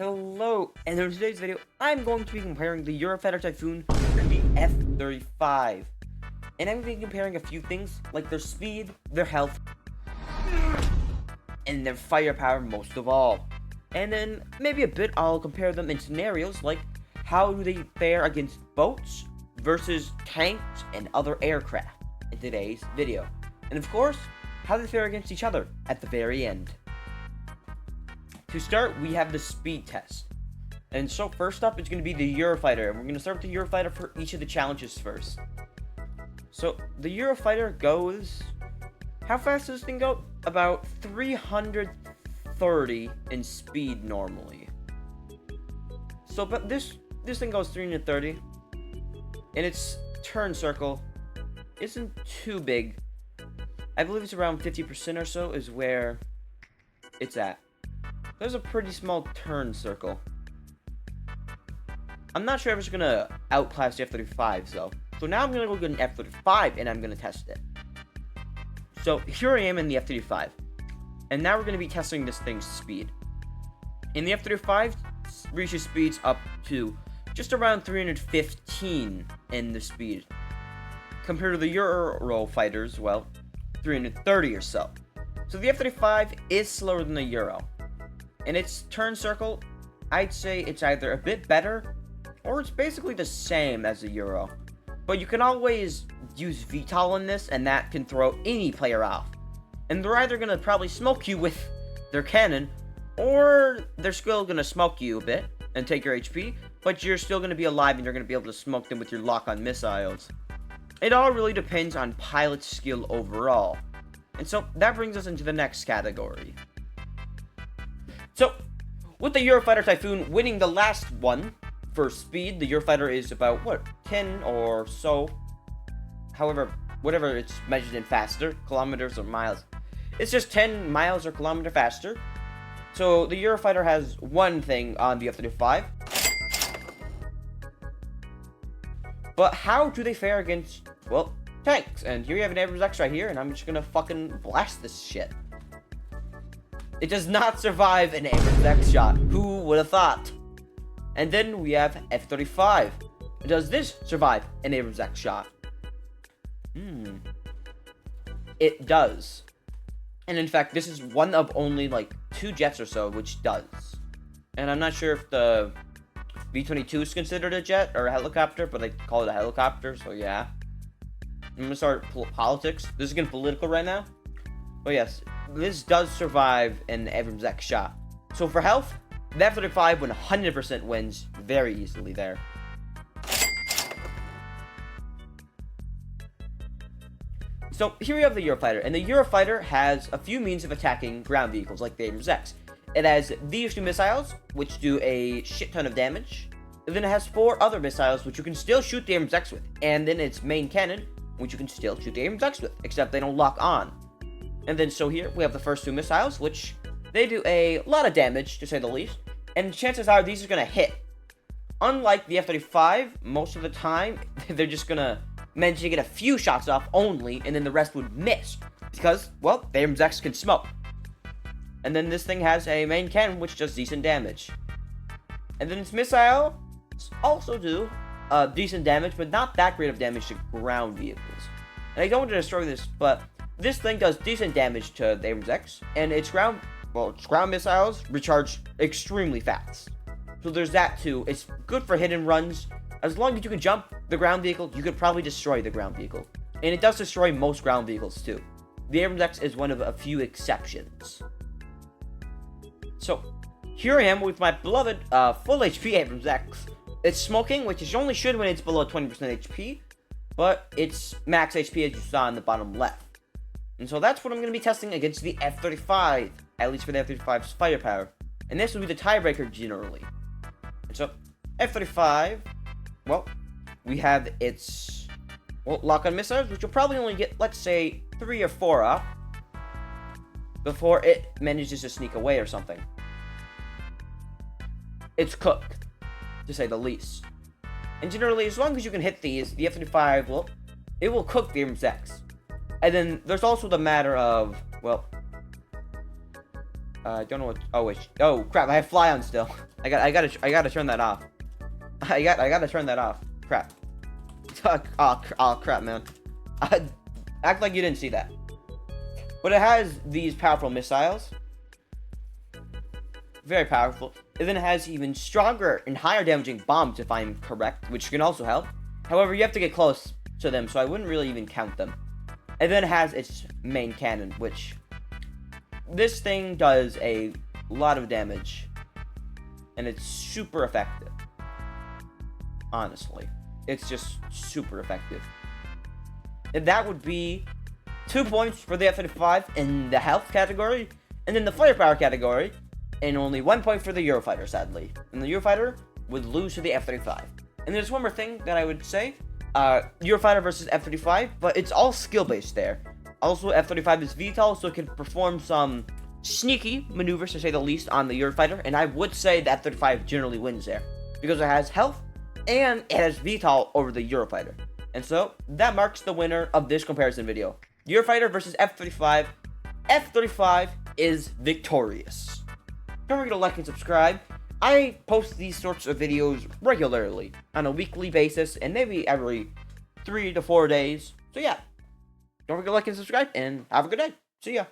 Hello, and in today's video, I'm going to be comparing the Eurofighter Typhoon to the F-35. And I'm going to be comparing a few things, like their speed, their health, and their firepower most of all. And then, maybe a bit, I'll compare them in scenarios, like how do they fare against boats versus tanks and other aircraft in today's video. And of course, how they fare against each other at the very end. To start, we have the speed test. And so first up, it's going to be the Eurofighter. And we're going to start with the Eurofighter for each of the challenges first. So, the Eurofighter goes... How fast does this thing go? About 330 in speed normally. So, but this thing goes 330. And its turn circle isn't too big. I believe it's around 50% or so is where it's at. There's a pretty small turn circle. I'm not sure if it's gonna outclass the F-35 though. So now I'm gonna go get an F-35 and I'm gonna test it. So here I am in the F-35. And now we're gonna be testing this thing's speed. In the F-35, reaches speeds up to just around 315 in the speed. Compared to the Eurofighters, well, 330 or so. So the F-35 is slower than the Euro. And its turn circle, I'd say it's either a bit better, or it's basically the same as the Euro. But you can always use VTOL in this, and that can throw any player off. And they're either going to probably smoke you with their cannon, or they're still going to smoke you a bit, and take your HP, but you're still going to be alive, and you're going to be able to smoke them with your lock-on missiles. It all really depends on pilot skill overall. And so, that brings us into the next category. So, with the Eurofighter Typhoon winning the last one for speed, the Eurofighter is about, 10 or so. However, whatever it's measured in faster, kilometers or miles. It's just 10 miles or kilometer faster. So, the Eurofighter has one thing on the F-35. But how do they fare against, well, tanks? And here you have an Abrams X right here, and I'm just gonna fucking blast this shit. It does not survive an Abrams X shot. Who would have thought? And then we have F-35. Does this survive an Abrams X shot? It does. And in fact, this is one of only like 2 jets or so which does. And I'm not sure if the V-22 is considered a jet or a helicopter, but they call it a helicopter, so yeah. I'm gonna start politics. This is getting political right now. But yes, this does survive an Abrams X shot. So for health, the F-35 100% wins very easily there. So here we have the Eurofighter, and the Eurofighter has a few means of attacking ground vehicles like the Abrams X. It has these 2 missiles, which do a shit ton of damage. And then it has 4 other missiles, which you can still shoot the Abrams X with. And then its main cannon, which you can still shoot the Abrams X with, except they don't lock on. And then so here, we have the first 2 missiles, which they do a lot of damage, to say the least. And chances are these are going to hit. Unlike the F-35, most of the time, they're just going to manage to get a few shots off only, and then the rest would miss. Because, well, the Abrams X can smoke. And then this thing has a main cannon, which does decent damage. And then its missiles also do decent damage, but not that great of damage to ground vehicles. And I don't want to destroy this, but this thing does decent damage to the Abrams X, and its ground missiles recharge extremely fast. So there's that too. It's good for hit and runs. As long as you can jump the ground vehicle, you could probably destroy the ground vehicle. And it does destroy most ground vehicles too. The Abrams X is one of a few exceptions. So, here I am with my beloved full HP Abrams X. It's smoking, which it only should when it's below 20% HP, but it's max HP as you saw in the bottom left. And so that's what I'm going to be testing against the F-35, at least for the F-35's firepower. And this will be the tiebreaker generally. And so, F-35, well, we have its, lock-on missiles, which will probably only get, let's say, 3 or 4 off before it manages to sneak away or something. It's cooked, to say the least. And generally, as long as you can hit these, the F-35, well, it will cook the Abrams X. And then there's also the matter of, well, I don't know what... Oh, wait. Oh, crap. I have fly on still. I gotta turn that off. I gotta turn that off. Crap. Oh crap, man. Act like you didn't see that. But it has these powerful missiles. Very powerful. And then it has even stronger and higher damaging bombs, if I'm correct, which can also help. However, you have to get close to them, so I wouldn't really even count them. And then it has its main cannon, which this thing does a lot of damage. And it's super effective. Honestly. It's just super effective. And that would be 2 points for the F-35 in the health category, and in the firepower category, and only 1 point for the Eurofighter, sadly. And the Eurofighter would lose to the F-35. And there's one more thing that I would say. Eurofighter versus F-35, but it's all skill-based there. Also, F-35 is VTOL, so it can perform some sneaky maneuvers, to say the least, on the Eurofighter, and I would say that F-35 generally wins there, because it has health, and it has VTOL over the Eurofighter. And so, that marks the winner of this comparison video. Eurofighter versus F-35. F-35 is victorious. Don't forget to like and subscribe. I post these sorts of videos regularly, on a weekly basis, and maybe every 3 to 4 days. So yeah, don't forget to like and subscribe, and have a good day. See ya.